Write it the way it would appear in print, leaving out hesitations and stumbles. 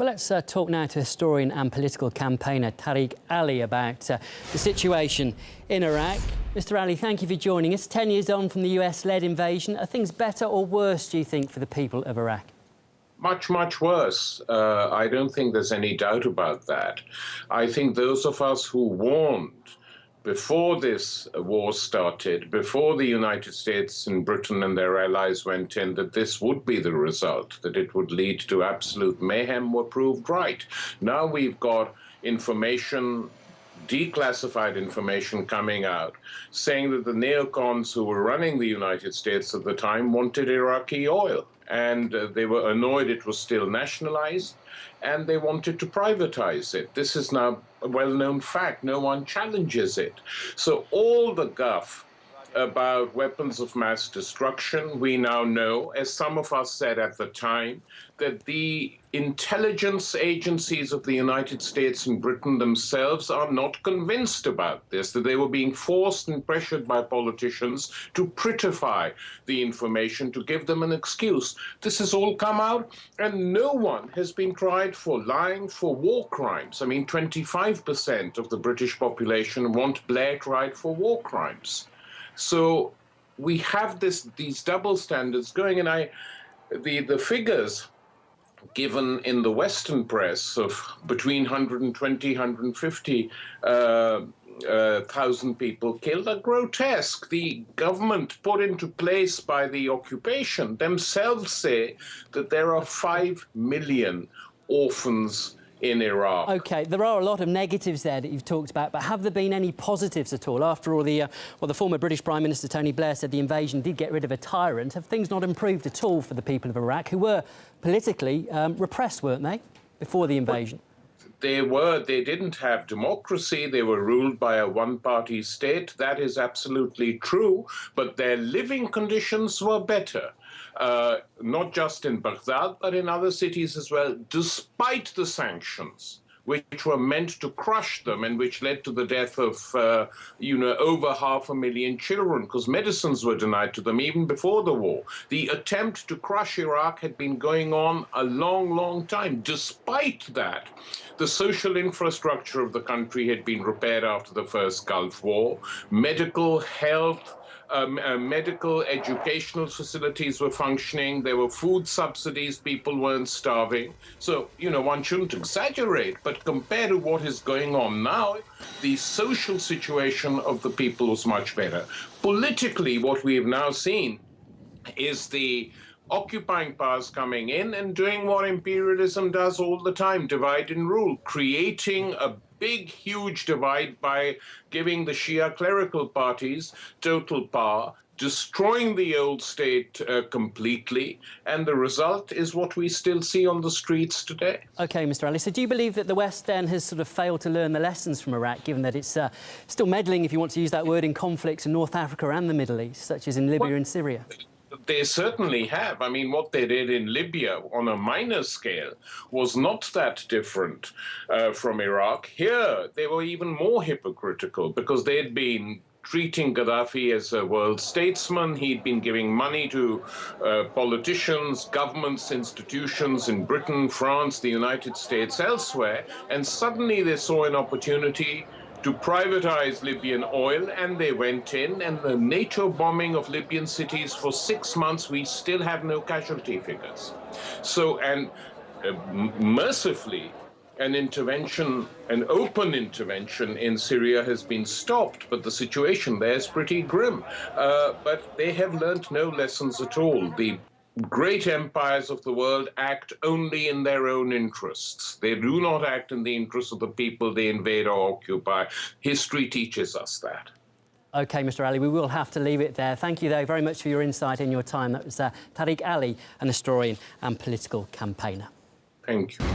Well, let's talk now to historian and political campaigner Tariq Ali about the situation in Iraq. Mr. Ali, thank you for joining us. 10 years on from the US-led invasion, are things better or worse, do you think, for the people of Iraq? Much, much worse. I don't think there's any doubt about that. I think those of us who warned before this war started, before the United States and Britain and their allies went in, that this would be the result, that it would lead to absolute mayhem, were proved right. Now we've got information, declassified information coming out, saying that the neocons who were running the United States at the time wanted Iraqi oil. And they were annoyed it was still nationalized, and they wanted to privatize it. This is now a well-known fact. No one challenges it. So all the guff about weapons of mass destruction, we now know, as some of us said at the time, that the intelligence agencies of the United States and Britain themselves are not convinced about this, that they were being forced and pressured by politicians to prettify the information, to give them an excuse. This has all come out, and no one has been tried for lying, for war crimes. I mean, 25% of the British population want Blair tried for war crimes. So we have these double standards going, and the figures given in the Western press of between 120, 150,000 people killed are grotesque. The government put into place by the occupation themselves say that there are 5 million orphans in Iraq. OK, there are a lot of negatives there that you've talked about, but have there been any positives at all? After all, the former British Prime Minister Tony Blair said the invasion did get rid of a tyrant. Have things not improved at all for the people of Iraq, who were politically repressed, weren't they, before the invasion? They didn't have democracy. They were ruled by a one-party state. That is absolutely true. But their living conditions were better, not just in Baghdad, but in other cities as well, despite the sanctions, which were meant to crush them and which led to the death of, over 500,000 children, because medicines were denied to them even before the war. The attempt to crush Iraq had been going on a long, long time. Despite that, the social infrastructure of the country had been repaired after the first Gulf War. Medical, health, medical, educational facilities were functioning. There were food subsidies. People weren't starving. So, one shouldn't exaggerate, but compared to what is going on now, the social situation of the people was much better. Politically, what we have now seen is the occupying powers coming in and doing what imperialism does all the time, divide and rule, creating a big, huge divide by giving the Shia clerical parties total power, destroying the old state completely, and the result is what we still see on the streets today. OK, Mr. Ali, so do you believe that the West then has sort of failed to learn the lessons from Iraq, given that it's still meddling, if you want to use that word, in conflicts in North Africa and the Middle East, such as in Libya and Syria? They certainly have. I mean, what they did in Libya on a minor scale was not that different from Iraq. Here, they were even more hypocritical because they had been treating Gaddafi as a world statesman. He'd been giving money to politicians, governments, institutions in Britain, France, the United States, elsewhere, and suddenly they saw an opportunity to privatize Libyan oil, and they went in, and the NATO bombing of Libyan cities for 6 months, we still have no casualty figures. So, and mercifully, an open intervention in Syria has been stopped, but the situation there is pretty grim. But they have learned no lessons at all. The great empires of the world act only in their own interests. They do not act in the interests of the people they invade or occupy. History teaches us that. OK, Mr. Ali, we will have to leave it there. Thank you, though, very much for your insight and your time. That was Tariq Ali, an historian and political campaigner. Thank you.